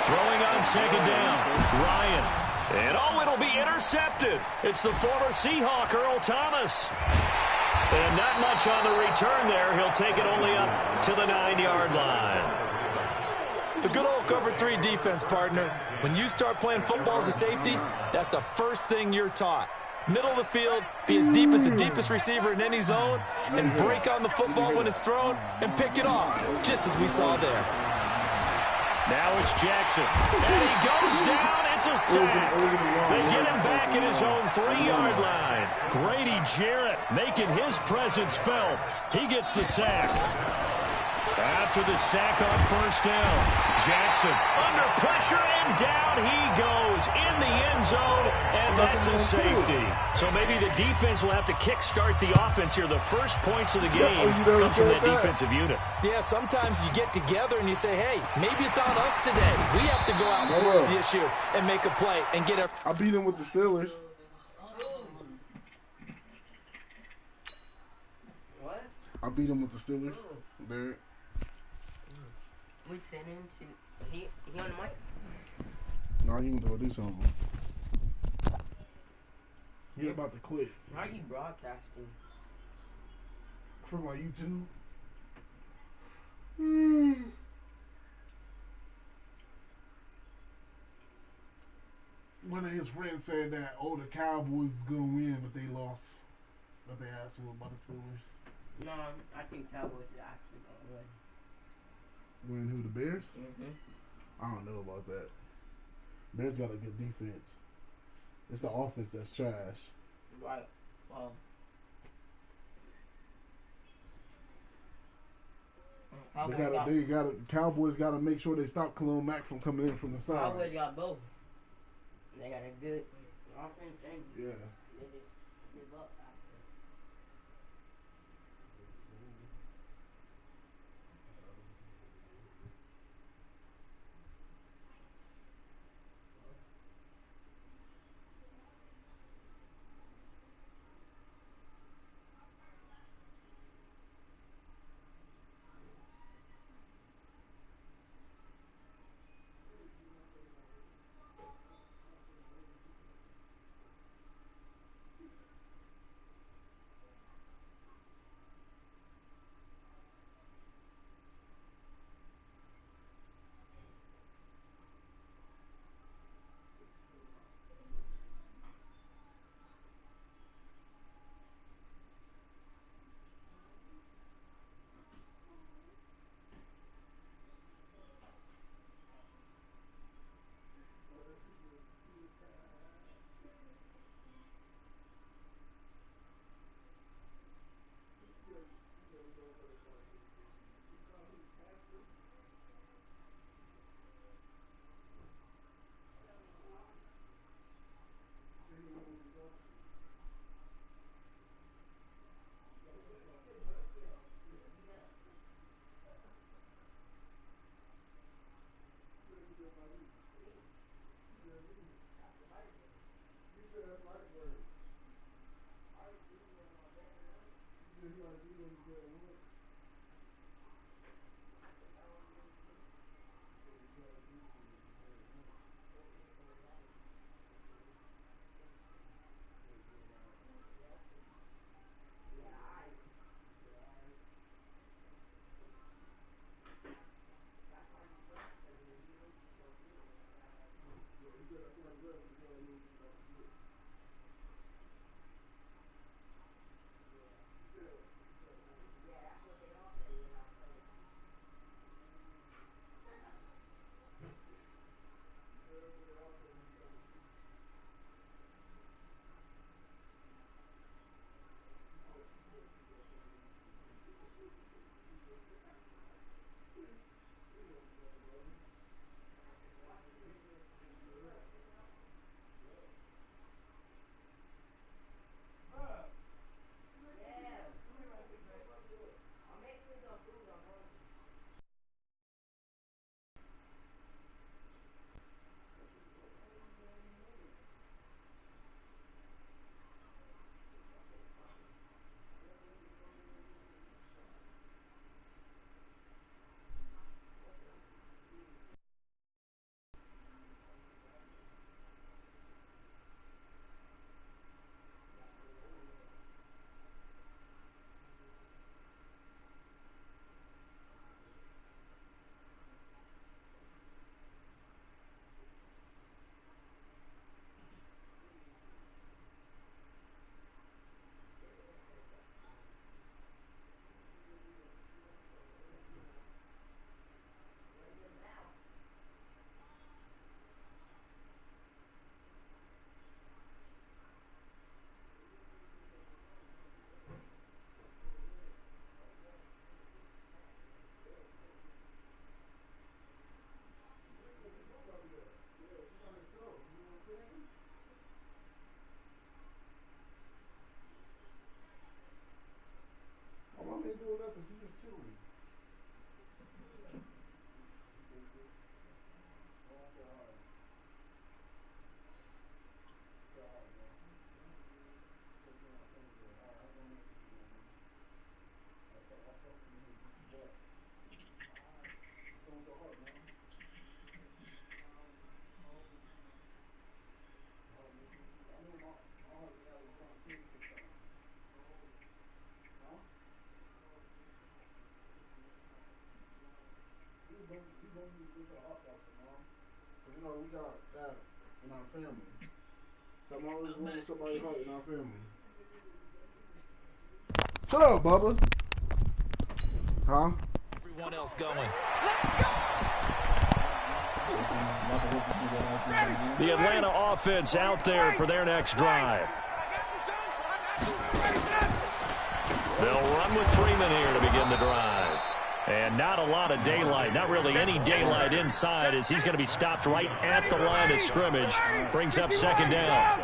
Throwing on 2nd down, Ryan. And it'll be intercepted. It's the former Seahawk, Earl Thomas. And not much on the return there. He'll take it only up to the 9-yard line. The good old cover 3 defense, partner. When you start playing football as a safety, that's the first thing you're taught. Middle of the field, be as deep as the deepest receiver in any zone, and break on the football when it's thrown and pick it off, just as we saw there. Now it's Jackson, and he goes down. It's a sack. They get him back at his own 3-yard line. Grady Jarrett making his presence felt. He gets the sack. After the sack on 1st down, Jackson under pressure, and down he goes in the end zone, and that's a safety. So maybe the defense will have to kickstart the offense here. The first points of the game comes from that defensive unit. Yeah, sometimes you get together and you say, hey, maybe it's on us today. We have to go out and force the issue and make a play and get it. I beat him with the Steelers. What? I beat him with the Steelers. There. We 10 into he on the mic? No, he went to go do something. He about to quit. How are you broadcasting? From my YouTube. One of his friends said that, the Cowboys is gonna win, but they lost. But they asked him about the Steelers. No, I think Cowboys are actually gonna win. Win who, the Bears? Mm-hmm. I don't know about that. Bears got a good defense. It's the offense that's trash. Right. Well. Cowboys gotta make sure they stop Khalil Mack from coming in from the side. Cowboys got both. They got a good offense and yeah. They just give up after. My mom ain't doing nothing. She just chilling. Mom said hi. Say hi, Mom. Said she ain't coming there. All right, I ain't gonna mess with you no more. I fuck with you here, beat your butt. What's wrong with your heart, Mom? Your heart missing? I know my heart be having drum pain sometimes. Huh? We both need to go to the heart doctor, Mom. Cause you know we got that in our family. So I'm always wrong with somebody's heart in our family. Shut up, Bubba. Huh? Everyone else going. The Atlanta offense out there for their next drive. They'll run with Freeman here to begin the drive. And not a lot of daylight, not really any daylight inside, as he's going to be stopped right at the line of scrimmage. Brings up second down.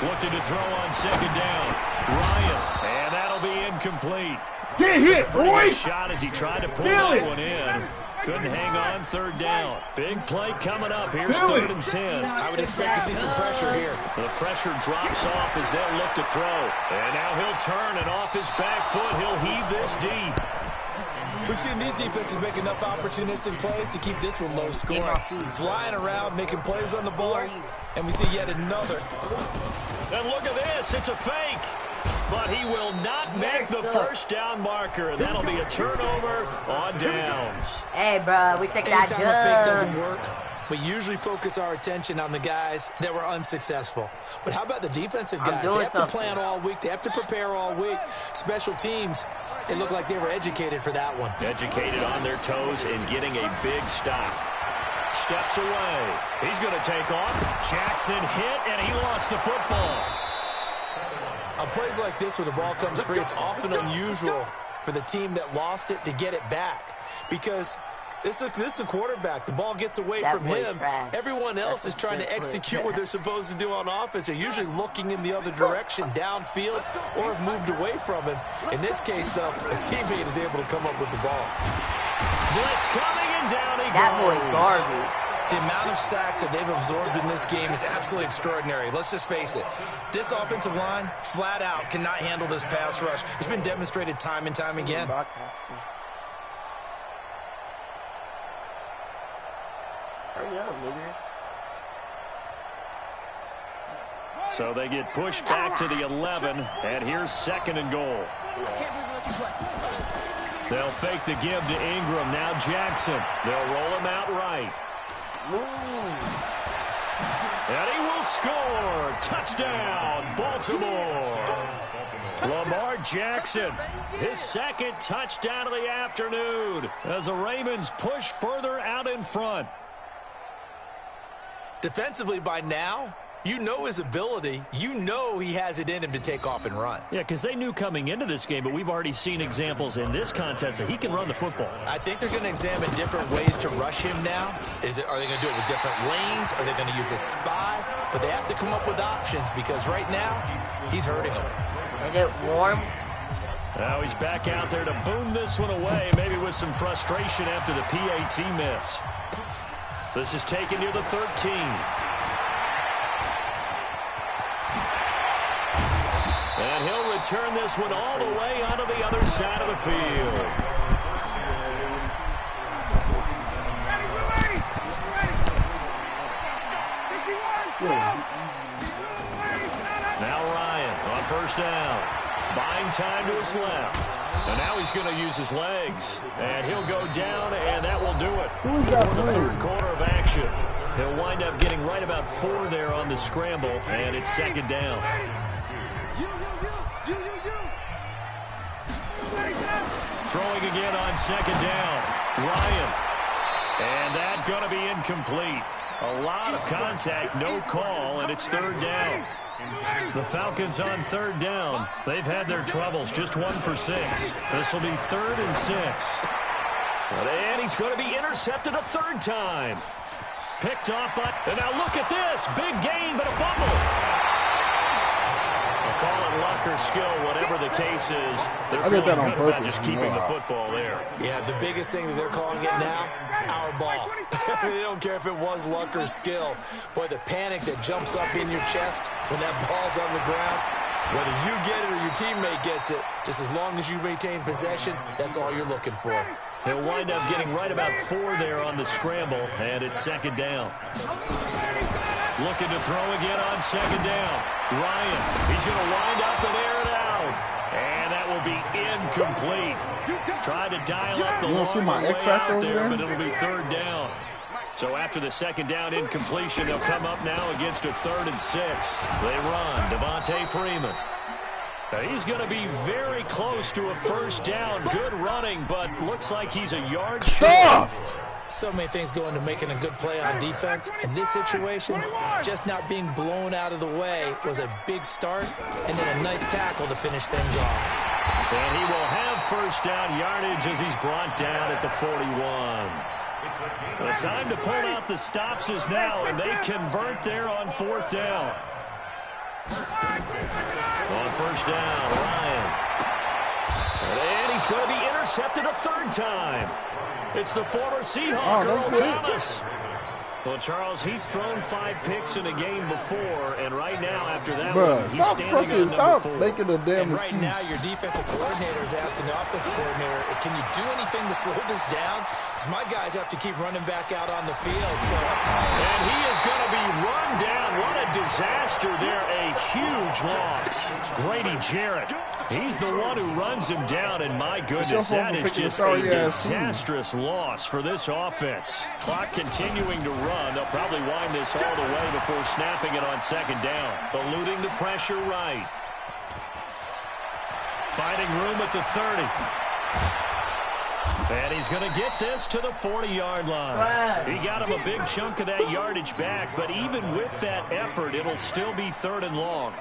Looking to throw on second down. Ryan, and that'll be incomplete. Get hit, boy! Shot as he tried to pull that one in. Couldn't hang on, third down. Big play coming up. Here's third and 10. I would expect to see some pressure here. The pressure drops off as they'll look to throw. And now he'll turn, and off his back foot, he'll heave this deep. We've seen these defenses make enough opportunistic plays to keep this one low scoring. Flying around, making plays on the ball, and we see yet another. And look at this. It's a fake. But he will not make the first down marker. That'll be a turnover on downs. Hey, bro, we take that Anytime a fake doesn't work, we usually focus our attention on the guys that were unsuccessful. But how about the defensive guys? They have to plan all week. They have to prepare all week. Special teams, it looked like they were educated for that one. Educated on their toes and getting a big stop. Steps away. He's going to take off. Jackson hit, and he lost the football. On plays like this where the ball comes free, it's often unusual for the team that lost it to get it back. Because this is a quarterback. The ball gets away from him. Everyone else is trying to execute what they're supposed to do on offense. They're usually looking in the other direction, downfield, or have moved away from him. In this case, though, a teammate is able to come up with the ball. Blitz coming, and down he goes. That boy's garbage. The amount of sacks that they've absorbed in this game is absolutely extraordinary. Let's just face it. This offensive line, flat out, cannot handle this pass rush. It's been demonstrated time and time again. Hurry up, nigga. So they get pushed back to the 11, and here's second and goal. They'll fake the give to Ingram. Now Jackson. They'll roll him out right. And he will score. Touchdown, Baltimore. Lamar Jackson, his second touchdown of the afternoon as the Ravens push further out in front. Defensively by now, you know his ability. You know he has it in him to take off and run. Yeah, because they knew coming into this game, but we've already seen examples in this contest that he can run the football. I think they're going to examine different ways to rush him now. Are they going to do it with different lanes? Are they going to use a spy? But they have to come up with options because right now, he's hurting them. Is it warm? Now he's back out there to boom this one away, maybe with some frustration after the PAT miss. This is taken near the 13. And he'll return this one all the way onto the other side of the field. Now Ryan on first down. Buying time to his left. And now he's going to use his legs. And he'll go down, and that will do it. The third quarter of action. He'll wind up getting right about 4 there on the scramble, and it's second down. Throwing again on second down. Ryan. And that's going to be incomplete. A lot of contact, no call, and it's third down. The Falcons on third down. They've had their troubles, just 1 for 6. This will be 3rd and 6. And he's going to be intercepted a third time. Picked off, and now look at this. Big gain, but a fumble. Call it luck or skill, whatever the case is. They're feeling good about just keeping the football there. Yeah, the biggest thing that they're calling it now, our ball. They don't care if it was luck or skill. Boy, the panic that jumps up in your chest when that ball's on the ground, whether you get it or your teammate gets it, just as long as you maintain possession, that's all you're looking for. He'll wind up getting right about 4 there on the scramble, and it's second down. Looking to throw again on second down. Ryan, he's going to wind up and air it out. And that will be incomplete. Tried to dial up the long way out there, but it'll be third down. So after the second down incompletion, they'll come up now against a 3rd and 6. They run. Devontae Freeman. Now he's going to be very close to a first down. Good running, but looks like he's a yard short. So many things go into making a good play on defense. In this situation, just not being blown out of the way was a big start, and then a nice tackle to finish things off. And he will have first down yardage as he's brought down at the 41. The time to pull out the stops is now, and they convert there on 4th down. On first down, Ryan. And he's going to be intercepted a 3rd time. It's the former Seahawk, Earl Thomas. Well, Charles, he's thrown 5 picks in a game before, and right now, after that one, he's standing on number 4. Making a damn and right now, your defensive coordinator is asking the offensive coordinator, can you do anything to slow this down? Because my guys have to keep running back out on the field. And he is going to be run down. What a disaster there. A huge loss. Grady Jarrett. He's the one who runs him down, and my goodness, that is just a disastrous loss for this offense. Clock continuing to run. They'll probably wind this all the way before snapping it on 2nd down. Eluding the pressure right. Finding room at the 30. And he's going to get this to the 40-yard line. He got him a big chunk of that yardage back, but even with that effort, it'll still be 3rd and long.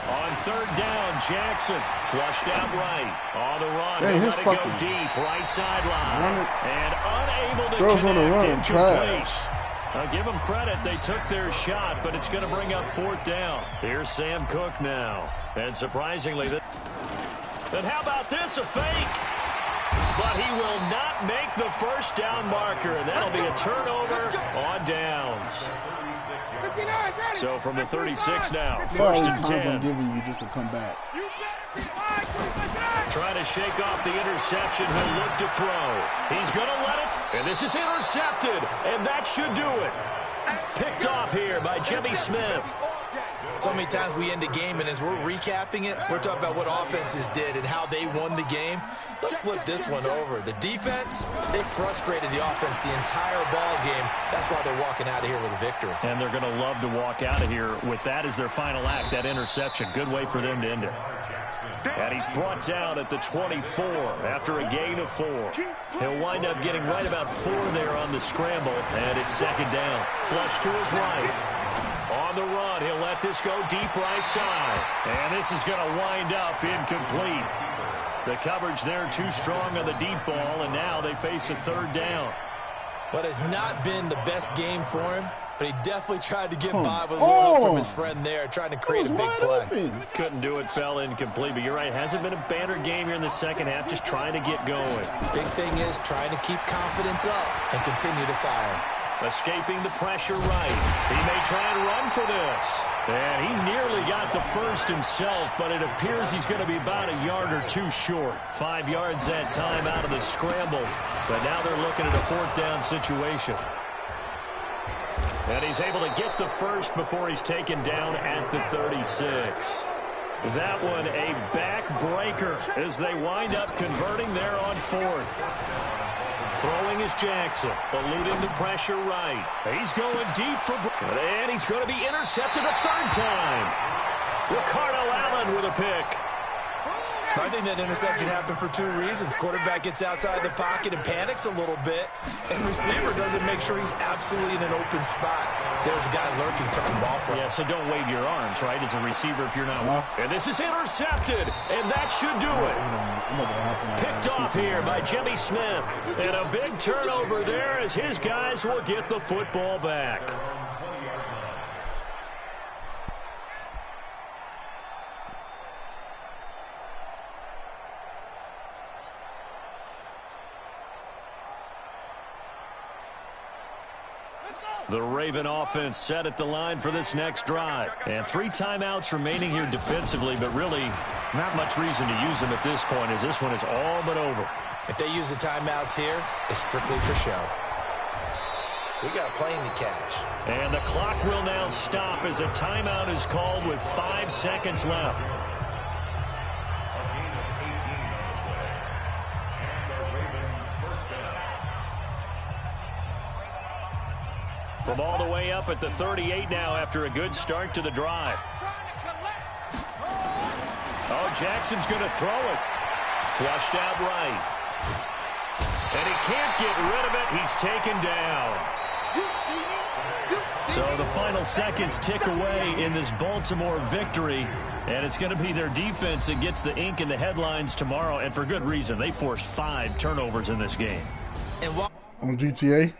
On 3rd down, Jackson flushed out right. On the run, he'll let it go deep, right sideline. And unable to connect, incomplete. I'll give them credit. They took their shot, but it's going to bring up 4th down. Here's Sam Cook now. And surprisingly, then how about this, a fake? But he will not make the first down marker, and that'll be a turnover on downs. So from the 36 now, 1st and 10. I'm giving you just to come back. Trying to shake off the interception. He'll look to throw. He's going to let it. And this is intercepted. And that should do it. Picked off here by Jimmy Smith. So many times we end a game, and as we're recapping it, we're talking about what offenses did and how they won the game. Let's flip this one over. The defense, they frustrated the offense the entire ball game. That's why they're walking out of here with a victory. And they're going to love to walk out of here with that as their final act, that interception. Good way for them to end it. And he's brought down at the 24 after a gain of 4. He'll wind up getting right about 4 there on the scramble, and it's 2nd down. Flush to his right. On the run, he'll let this go deep right side. And this is going to wind up incomplete. The coverage there too strong on the deep ball, and now they face a 3rd down. What has not been the best game for him, but he definitely tried to get by with a little help from his friend there, trying to create a big play. Couldn't do it, fell incomplete, but you're right, hasn't been a banner game here in the 2nd half, just trying to get going. Big thing is trying to keep confidence up and continue to fire. Escaping the pressure right. He may try and run for this. And he nearly got the first himself, but it appears he's going to be about a yard or 2 short. 5 yards that time out of the scramble. But now they're looking at a 4th down situation. And he's able to get the first before he's taken down at the 36. That one a backbreaker as they wind up converting there on 4th. Throwing is Jackson, eluding the pressure right. He's going deep for... And he's going to be intercepted a 3rd time. Ricardo Allen with a pick. I think that interception happened for 2 reasons. Quarterback gets outside the pocket and panics a little bit, and receiver doesn't make sure he's absolutely in an open spot. So there's a guy lurking, took the ball from him. Yeah, so don't wave your arms, right, as a receiver if you're not. And this is intercepted, and that should do it. Picked off here by Jimmy Smith. And a big turnover there as his guys will get the football back. The Raven offense set at the line for this next drive. And 3 timeouts remaining here defensively, but really not much reason to use them at this point as this one is all but over. If they use the timeouts here, it's strictly for show. We got a plane to catch. And the clock will now stop as a timeout is called with 5 seconds left. From all the way up at the 38 now after a good start to the drive. Oh, Jackson's going to throw it. Flushed out right. And he can't get rid of it. He's taken down. So the final seconds tick away in this Baltimore victory. And it's going to be their defense that gets the ink in the headlines tomorrow. And for good reason. They forced 5 turnovers in this game. On GTA?